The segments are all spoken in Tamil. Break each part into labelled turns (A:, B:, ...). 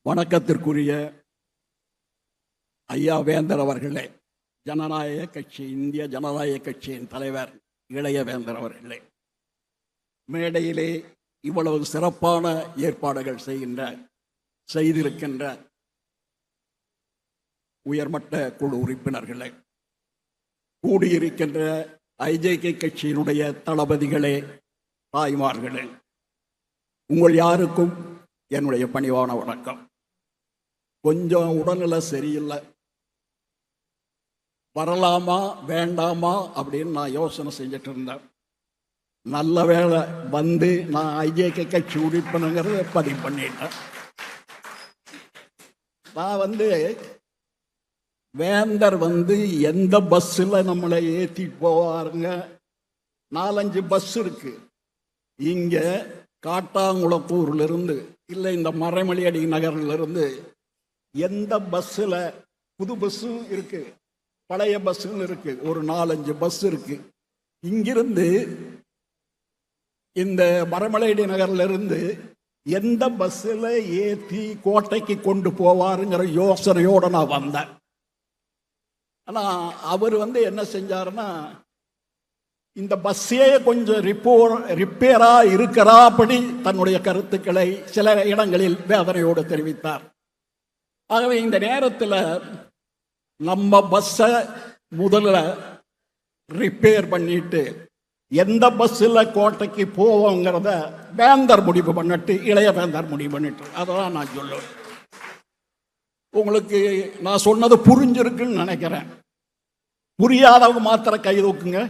A: வணக்கத்திற்குரிய ஐயா வேந்தர் அவர்களே, ஜனநாயக கட்சி, இந்திய ஜனநாயக கட்சியின் தலைவர் இளைய வேந்தர் அவர்களே, மேடையிலே இவ்வளவு சிறப்பான ஏற்பாடுகள் செய்திருக்கின்ற உயர்மட்ட குழு உறுப்பினர்களே, கூடியிருக்கின்ற ஐஜேகே கட்சியினுடைய தளபதிகளே, தாய்மார்களே, உங்கள் யாருக்கும் என்னுடைய பணிவான வணக்கம். கொஞ்சம் உடல்நிலை சரியில்லை, வரலாமா வேண்டாமா அப்படின்னு நான் யோசனை செஞ்சுட்டு இருந்தேன். நல்ல வேளை வந்து நான் ஐஜேகே கட்சி உறுப்பினங்கிறத பதிவு பண்ணிட்டேன். நான் வேந்தர் எந்த பஸ்ஸில் நம்மளை ஏற்றிட்டு போவாருங்க. 4-5 பஸ் இருக்கு. இங்கே காட்டாங்குளத்தூர்லேருந்து இல்லை இந்த மறைமலையடி நகரிலிருந்து எந்த பஸ்ஸில், புது பஸ்ஸும் இருக்கு, பழைய பஸ்ஸும் இருக்கு, ஒரு 4-5 பஸ் இருக்கு. இங்கிருந்து இந்த மறைமலையடி நகரிலிருந்து எந்த பஸ்ஸில் ஏற்றி கோட்டைக்கு கொண்டு போவாருங்கிற யோசனையோடு நான் வந்தேன். ஆனால் அவர் என்ன செஞ்சாருன்னா, இந்த பஸ்ஸே கொஞ்சம் ரிப்பேரா இருக்கிறாப்படி தன்னுடைய கருத்துக்களை சில இடங்களில் வேதனையோடு தெரிவித்தார். ஆகவே இந்த நேரத்தில் நம்ம பஸ்ஸை முதல்ல ரிப்பேர் பண்ணிட்டு எந்த பஸ்ஸில் கோட்டைக்கு போவோங்கிறத வேந்தர் முடிவு பண்ணிட்டு, இளைய வேந்தர் முடிவு பண்ணிட்டு, அதான் நான் சொல்லுவேன். உங்களுக்கு நான் சொன்னது புரிஞ்சிருக்குன்னு நினைக்கிறேன். புரியாதவங்க மாத்திர கை தூக்குங்க.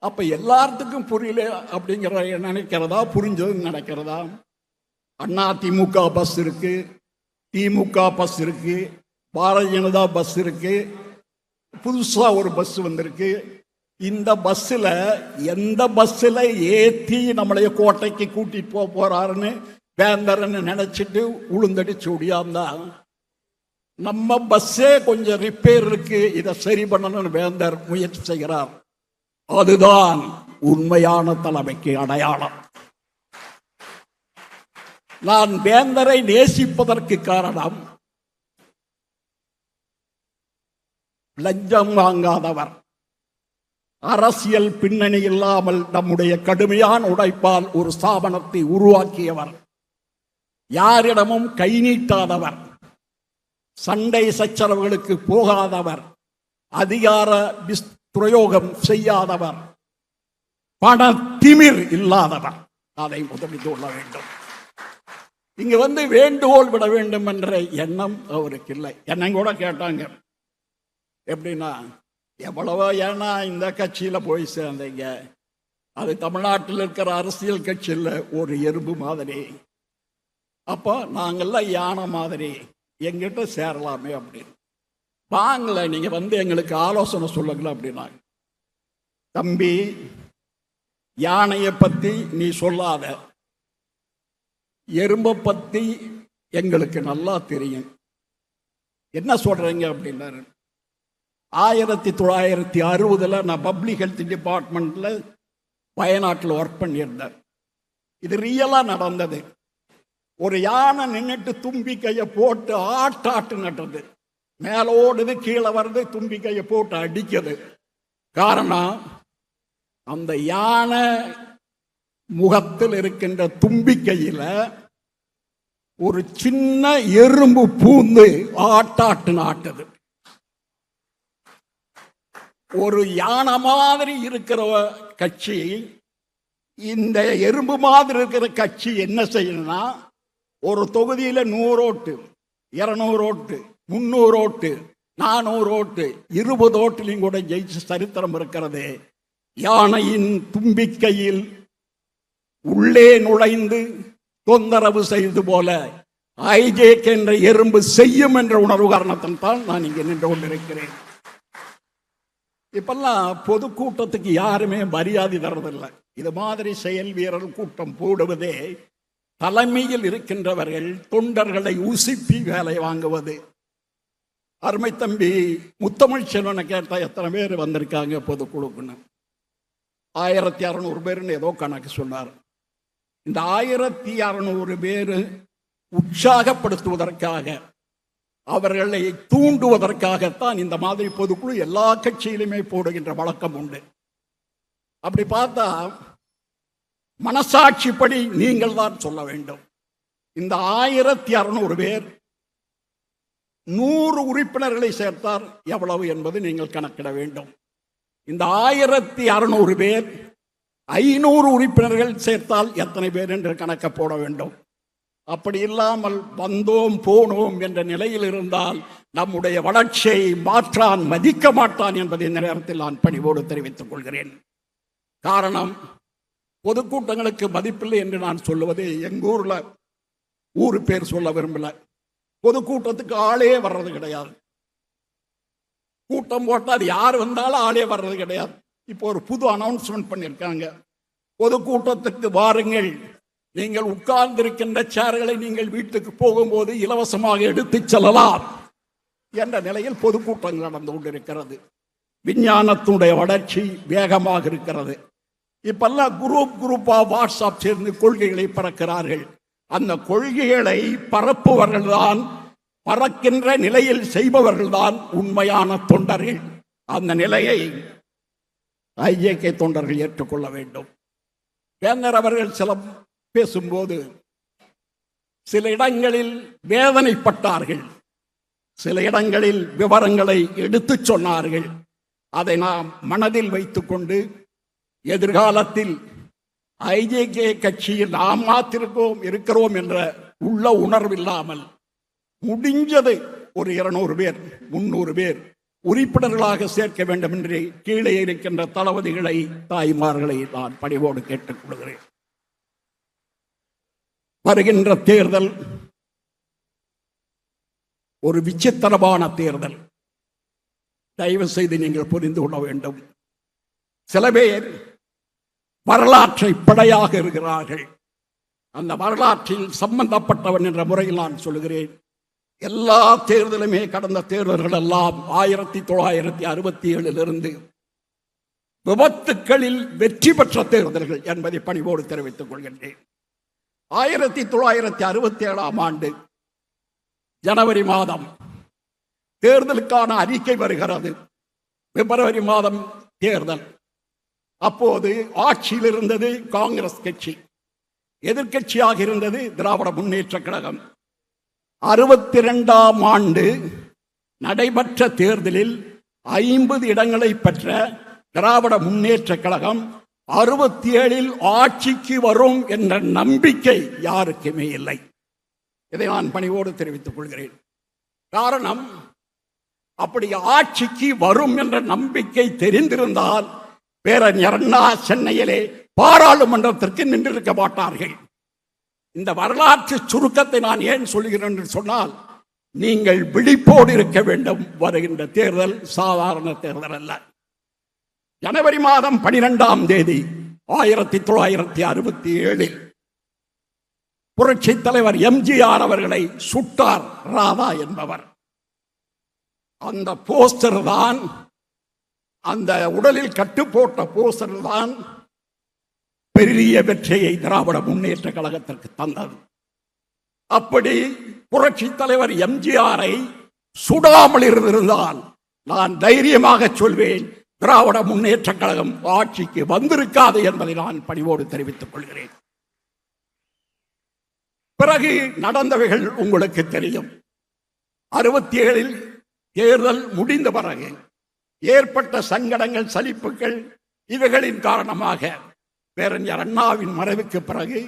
A: அப்ப எல்லாத்துக்கும் புரியல அப்படிங்கிற நினைக்கிறதா, புரிஞ்சதுன்னு நினைக்கிறதா? அதிமுக பஸ் இருக்கு, திமுக பஸ் இருக்கு, பாரதிய ஜனதா பஸ் இருக்கு, புதுசா ஒரு பஸ் வந்திருக்கு. இந்த பஸ்ஸில் எந்த பஸ்ஸில் ஏற்றி நம்மளைய கோட்டைக்கு கூட்டிட்டு போறாருன்னு வேந்தர்ன்னு நினைச்சிட்டு உளுந்தடிச்சு ஓடியாந்தா, நம்ம பஸ்ஸே கொஞ்சம் ரிப்பேர் இருக்கு, இதை சரி பண்ணணும்னு வேந்தர் முயற்சி செய்கிறார். அதுதான் உண்மையான தலைமைக்கு அடையாளம். நான் வேந்தரை நேசிப்பதற்கு காரணம், லஞ்சம் வாங்காதவர், அரசியல் பின்னணி இல்லாமல் நம்முடைய கடுமையான உழைப்பால் ஒரு ஸ்தாபனத்தை உருவாக்கியவர், யாரிடமும் கை நீட்டாதவர், சண்டை சச்சரவுகளுக்கு போகாதவர், அதிகார பிரயோகம் செய்யாதவர், பண திமிர் இல்லாதவர். அதை முதலில் சொல்ல வேண்டும். இங்க வேண்டுகோள் விட வேண்டும் என்ற எண்ணம் அவருக்கு இல்லை. என்னை கூட கேட்டாங்க, எப்படின்னா எவ்வளவோ, ஏன்னா இந்த கட்சியில போய் சேர்ந்தீங்க, அது தமிழ்நாட்டில் இருக்கிற அரசியல் கட்சியில் ஒரு எறும்பு மாதிரி, அப்போ நாங்கள்லாம் யானை மாதிரி, எங்கிட்ட சேரலாமே அப்படின்னு. வாங்கல, நீங்க எங்களுக்கு ஆலோசனை சொல்லுங்களா அப்படின்னா, தம்பி யானையை பத்தி நீ சொல்லாத, எறும்பை பத்தி எங்களுக்கு நல்லா தெரியும். என்ன சொல்றீங்க அப்படின்னாரு. 1960 நான் பப்ளிக் ஹெல்த் டிபார்ட்மெண்ட்ல வயநாட்டில் ஒர்க் பண்ணியிருந்தேன். இது ரியலா நடந்தது. ஒரு யானை நின்றுட்டு தும்பிக்கையை போட்டு ஆட்டாட்டு நட்டுறது, மேலோடுது, கீழே வருது, தும்பிக்கையை போட்டு அடிக்குது. காரணம், அந்த யானை முகத்தில் இருக்கின்ற தும்பிக்கையில ஒரு சின்ன எறும்பு பூந்து ஆட்டாட்டு நாட்டுது. ஒரு யானை மாதிரி இருக்கிற கட்சி, இந்த எறும்பு மாதிரி இருக்கிற கட்சி என்ன செய்யணும்னா, ஒரு தொகுதியில 100 ஓட்டு, 200 ஓட்டு, 300 ஓட்டு, 400 ஓட்டு, 20 ஓட்டுலையும் கூட ஜெயிச்சு சரித்திரம் இருக்கிறது. யானையின் தும்பிக்கையில் உள்ளே நுழைந்து தொந்தரவு செய்து போல ஐஜேகே என்ற எறும்பு செய்யும் என்ற உணர்வு காரணத்தில் தான் நான் இங்கே நின்று கொண்டிருக்கிறேன். இப்பெல்லாம் பொதுக்கூட்டத்துக்கு யாருமே மரியாதை தரதில்லை. இது மாதிரி செயல் வீரர் கூட்டம் போடுவதே தலைமையில் இருக்கின்றவர்கள் தொண்டர்களை உசுப்பி வேலை வாங்குவது. அருமை தம்பி முத்தமிழ் செல்வனை கேட்டால் எத்தனை பேர் வந்திருக்காங்க பொதுக்குழுக்குன்னு? 1600 பேருன்னு ஏதோ கணக்கு சொன்னார். இந்த 1600 பேர் உற்சாகப்படுத்துவதற்காக, அவர்களை தூண்டுவதற்காகத்தான் இந்த மாதிரி பொதுக்குழு எல்லா கட்சியிலுமே போடுகின்ற வழக்கம் உண்டு. அப்படி பார்த்தா மனசாட்சிப்படி நீங்கள் தான் சொல்ல வேண்டும். இந்த 1600 பேர் 100 உறுப்பினர்களை சேர்த்தார் எவ்வளவு என்பது நீங்கள் கணக்கிட வேண்டும். இந்த 1600 பேர் 500 உறுப்பினர்கள் சேர்த்தால் எத்தனை பேர் என்று கணக்க போட வேண்டும். அப்படி இல்லாமல் வந்தோம் போனோம் என்ற நிலையில் இருந்தால் நம்முடைய வளர்ச்சியை மாற்றான் மதிக்க மாட்டான் என்பதை இந்த நேரத்தில் நான் பணிவோடு தெரிவித்துக் கொள்கிறேன். காரணம், பொதுக்கூட்டங்களுக்கு மதிப்பில்லை என்று நான் சொல்லுவது எங்கூர்ல ஊரு பேர் சொல்ல விரும்பல. பொதுக்கூட்டத்துக்கு ஆளே வர்றது கிடையாது. கூட்டம் போட்டால் அது யார் வந்தாலும் ஆளே வர்றது கிடையாது. இப்போ ஒரு புது அனௌன்ஸ்மெண்ட் பண்ணியிருக்காங்க, பொதுக்கூட்டத்துக்கு வாருங்கள், நீங்கள் உட்கார்ந்திருக்கின்ற சேர்களை நீங்கள் வீட்டுக்கு போகும்போது இலவசமாக எடுத்துச் செல்லலாம் என்ற நிலையில் பொதுக்கூட்டங்கள் நடந்து கொண்டிருக்கிறது. விஞ்ஞானத்துடைய வளர்ச்சி வேகமாக இருக்கிறது. இப்பெல்லாம் குரூப்பா வாட்ஸ்அப் சேர்ந்து கொள்கைகளை பறக்கிறார்கள். அந்த கொள்கைகளை பரப்புவர்கள்தான், பறக்கின்ற நிலையில் செய்பவர்கள்தான் உண்மையான தொண்டர்கள். அந்த நிலையை ஐஜேகே தொண்டர்கள் ஏற்றுக்கொள்ள வேண்டும். வேந்தர் அவர்கள் சில பேசும்போது சில இடங்களில் வேதனைப்பட்டார்கள், சில இடங்களில் விவரங்களை எடுத்துச் சொன்னார்கள். அதை நாம் மனதில் வைத்துக்கொண்டு எதிர்காலத்தில் ஐஜேகே கட்சியில் நாம் மாத்திருக்கோம் இருக்கிறோம் என்ற உள்ள உணர்வில்லாமல் முடிஞ்சது ஒரு 200 பேர் 300 பேர் உறுப்பினர்களாக சேர்க்க வேண்டும் என்று கீழே இருக்கின்ற தளபதிகளை, தாய்மார்களை நான் பணிவோடு கேட்டுக் கொள்கிறேன். வருகின்ற தேர்தல் ஒரு விசித்திரமான தேர்தல். தயவு செய்து நீங்கள் புரிந்து கொள்ள வேண்டும். சில பேர் வரலாற்றை படையாக இருக்கிறார்கள். அந்த வரலாற்றில் சம்பந்தப்பட்டவன் என்ற முறையில் நான் சொல்கிறேன். எல்லா தேர்தலுமே, கடந்த தேர்தல்கள் எல்லாம் 1967 விபத்துக்களில் வெற்றி பெற்ற தேர்தல்கள் என்பதை பணிவோடு தெரிவித்துக் கொள்கின்றேன். 1967 ஜனவரி மாதம் தேர்தலுக்கான அறிக்கை வருகிறது. பிப்ரவரி மாதம் தேர்தல். அப்போது ஆட்சியில் இருந்தது காங்கிரஸ் கட்சி, எதிர்கட்சியாக இருந்தது திராவிட முன்னேற்ற கழகம். 62 நடைபெற்ற தேர்தலில் 50 இடங்களை பெற்ற திராவிட முன்னேற்ற கழகம் 67 ஆட்சிக்கு வரும் என்ற நம்பிக்கை யாருக்குமே இல்லை. இதை நான் பணிவோடு தெரிவித்துக் கொள்கிறேன். காரணம், அப்படி ஆட்சிக்கு வரும் என்ற நம்பிக்கை தெரிந்திருந்தால் பேரறிஞர் அண்ணா சென்னையிலே பாராளுமன்றத்திற்கு நின்றிருக்க மாட்டார்கள். இந்த வரலாற்று சுருக்கத்தை நான் ஏன் சொல்கிறேன் என்று சொன்னால், நீங்கள் விழிப்போடு இருக்க வேண்டும். வருகின்ற தேர்தல் சாதாரண தேர்தல் அல்ல. ஜனவரி மாதம் 12 1967 புரட்சி தலைவர் எம்ஜிஆர் அவர்களை சுட்டார் ராதா என்பவர். அந்த போஸ்டர் தான், அந்த உடலில் கட்டு போட்ட போஸ்டர் தான் பெரிய வெற்றியை திராவிட முன்னேற்ற கழகத்திற்கு தந்தது. அப்படி புரட்சி தலைவர் எம்ஜிஆரை சுடாமல் இருந்திருந்தால் நான் தைரியமாக சொல்வேன், திராவிட முன்னேற்ற கழகம் ஆட்சிக்கு வந்திருக்காது என்பதை நான் பணிவோடு தெரிவித்துக் கொள்கிறேன். பிறகு நடந்தவைகள் உங்களுக்கு தெரியும். 67 தேர்தல் முடிந்த பிறகு ஏற்பட்ட சங்கடங்கள், சலிப்புகள், இவைகளின் காரணமாக பேரறிஞர் அண்ணாவின் மறைவுக்கு பிறகு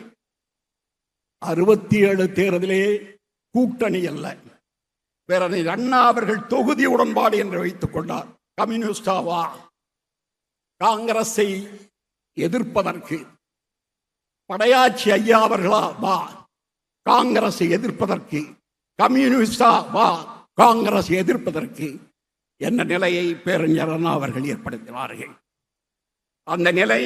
A: 67 தேர்தலே கூட்டணி அல்ல, பேரறிஞர் அண்ணா அவர்கள் தொகுதி உடன்பாடு என்று வைத்துக் கொண்டார். கம்யூனிஸ்டாவா, காங்கிரஸை எதிர்ப்பதற்கு படையாட்சி ஐயா அவர்களா வா காங்கிரஸை எதிர்ப்பதற்கு, கம்யூனிஸ்டா வா காங்கிரஸை எதிர்ப்பதற்கு என்ற நிலையை பேரறிஞர் அண்ணா அவர்கள் ஏற்படுத்தினார்கள். அந்த நிலை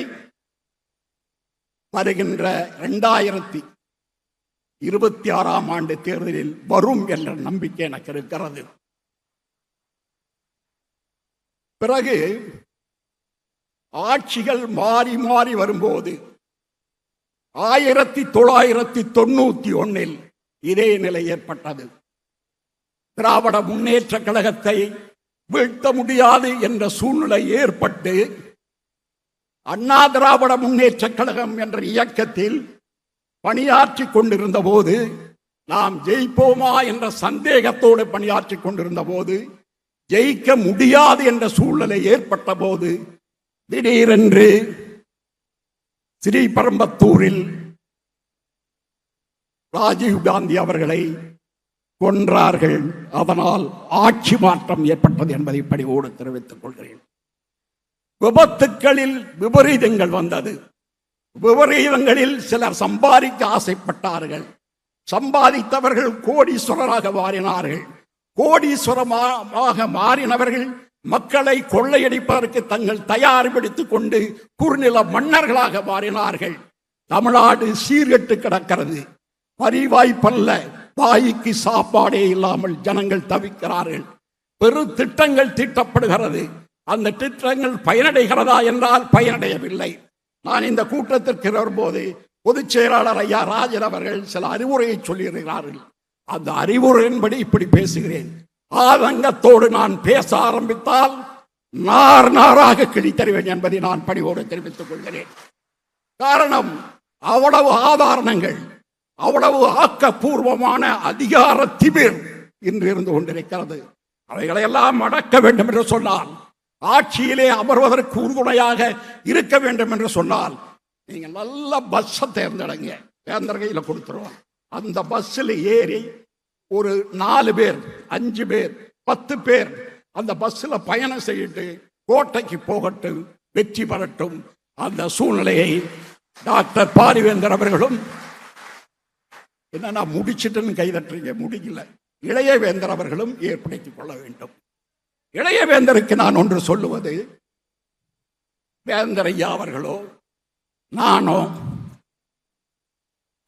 A: வருகின்ற 2026 தேர்தலில் வரும் என்ற நம்பிக்கை எனக்கு இருக்கிறது. பிறகு ஆட்சிகள் மாறி மாறி வரும்போது 1991 இதே நிலை ஏற்பட்டது. திராவிட முன்னேற்ற கழகத்தை வீழ்த்த முடியாது என்ற சூழ்நிலை ஏற்பட்டு அண்ணா திராவிட முன்னேற்ற கழகம் என்ற இயக்கத்தில் பணியாற்றி கொண்டிருந்த போது, நாம் ஜெயிப்போமா என்ற சந்தேகத்தோடு பணியாற்றி கொண்டிருந்த போது, ஜெயிக்க முடியாது என்ற சூழ்நிலை ஏற்பட்ட போது, திடீரென்று ஸ்ரீபெரும்புதூரில் ராஜீவ் காந்தி அவர்களை கொன்றார்கள். அதனால் ஆட்சி மாற்றம் ஏற்பட்டது என்பதை பணிவோடு தெரிவித்துக் கொள்கிறேன். விபத்துக்களில் விபரீதங்கள் வந்தது. விபரீதங்களில் சிலர் சம்பாதிக்க ஆசைப்பட்டார்கள். சம்பாதித்தவர்கள் கோடீஸ்வரராக மாறினார்கள். கோடீஸ்வரமாக மாறினவர்கள் மக்களை கொள்ளையடிப்பதற்கு தங்கள் தயார்படுத்திக் கொண்டு குறுநில மன்னர்களாக மாறினார்கள். தமிழ்நாடு சீர்கெட்டு கிடக்கிறது. பரிவாய்ப்பல்ல, வாய்க்கு சாப்பாடே இல்லாமல் ஜனங்கள் தவிக்கிறார்கள். பெரு திட்டங்கள் தீட்டப்படுகிறது. அந்த திட்டங்கள் பயனடைகிறதா என்றால் பயனடையவில்லை. நான் இந்த கூட்டத்திற்கு வரும்போது பொதுச் செயலாளர் ஐயா ராஜன் அவர்கள் சில அறிவுரையை சொல்லியிருக்கிறார்கள். அந்த அறிவுரையின்படி இப்படி பேசுகிறேன். ஆதங்கத்தோடு நான் பேச ஆரம்பித்தால் நார் நாராக கிழித்தறிவேன் என்பதை நான் பணிவோடு தெரிவித்துக் கொள்கிறேன். காரணம், அவ்வளவு ஆதாரணங்கள், அவ்வளவு ஆக்கப்பூர்வமான அதிகார திமிர் இன்று இருந்து கொண்டிருக்கிறது. அவைகளையெல்லாம் அடக்க வேண்டும் என்று சொன்னால், ஆட்சியிலே அமர்வதற்கு உறுதுணையாக இருக்க வேண்டும் என்று சொன்னால், நீங்க நல்ல பஸ்ஸை தேர்ந்தெடுங்க. வேந்தர் கையில கொடுத்துருவோம். அந்த பஸ்ஸில் ஏறி ஒரு 4 பேர், 5 பேர், 10 பேர் அந்த பஸ்ஸில் பயணம் செய்யிட்டு கோட்டைக்கு போகட்டும், வெற்றி பெறட்டும். அந்த சூழ்நிலையை டாக்டர் பாரிவேந்தர் அவர்களும், என்னன்னா முடிச்சிட்டுன்னு கைதட்டுறீங்க, முடிக்கல, இளைய வேந்தர் அவர்களும் ஏற்படுத்திக் கொள்ள வேண்டும். இளைய வேந்தருக்கு நான் ஒன்று சொல்லுவது, வேந்தர் ஐயா அவர்களோ நானோ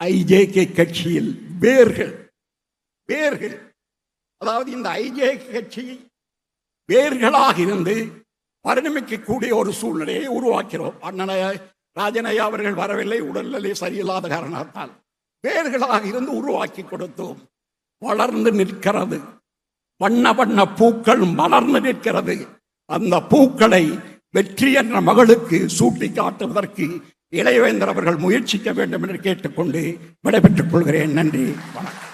A: ஐஜேகே கட்சியில் வேர்கள், அதாவது இந்த ஐஜேகே கட்சி வேர்களாக இருந்து பரிணமிக்கக்கூடிய ஒரு சூழ்நிலையை உருவாக்கிறோம். அண்ணனைய ராஜனையா அவர்கள் வரவில்லை, உடல்நிலை சரியில்லாத காரணத்தால். வேர்களாக இருந்து உருவாக்கி கொடுத்தோம். வளர்ந்து நிற்கிறது, வண்ண வண்ண பூக்கள் மலர்ந்து நிற்கிறது. அந்த பூக்களை வெற்றி என்ற மகளுக்கு சூட்டி காட்டுவதற்கு இளையவேந்தர் அவர்கள் முயற்சிக்க வேண்டும் என்று கேட்டுக்கொண்டு விடைபெற்றுக் கொள்கிறேன். நன்றி, வணக்கம்.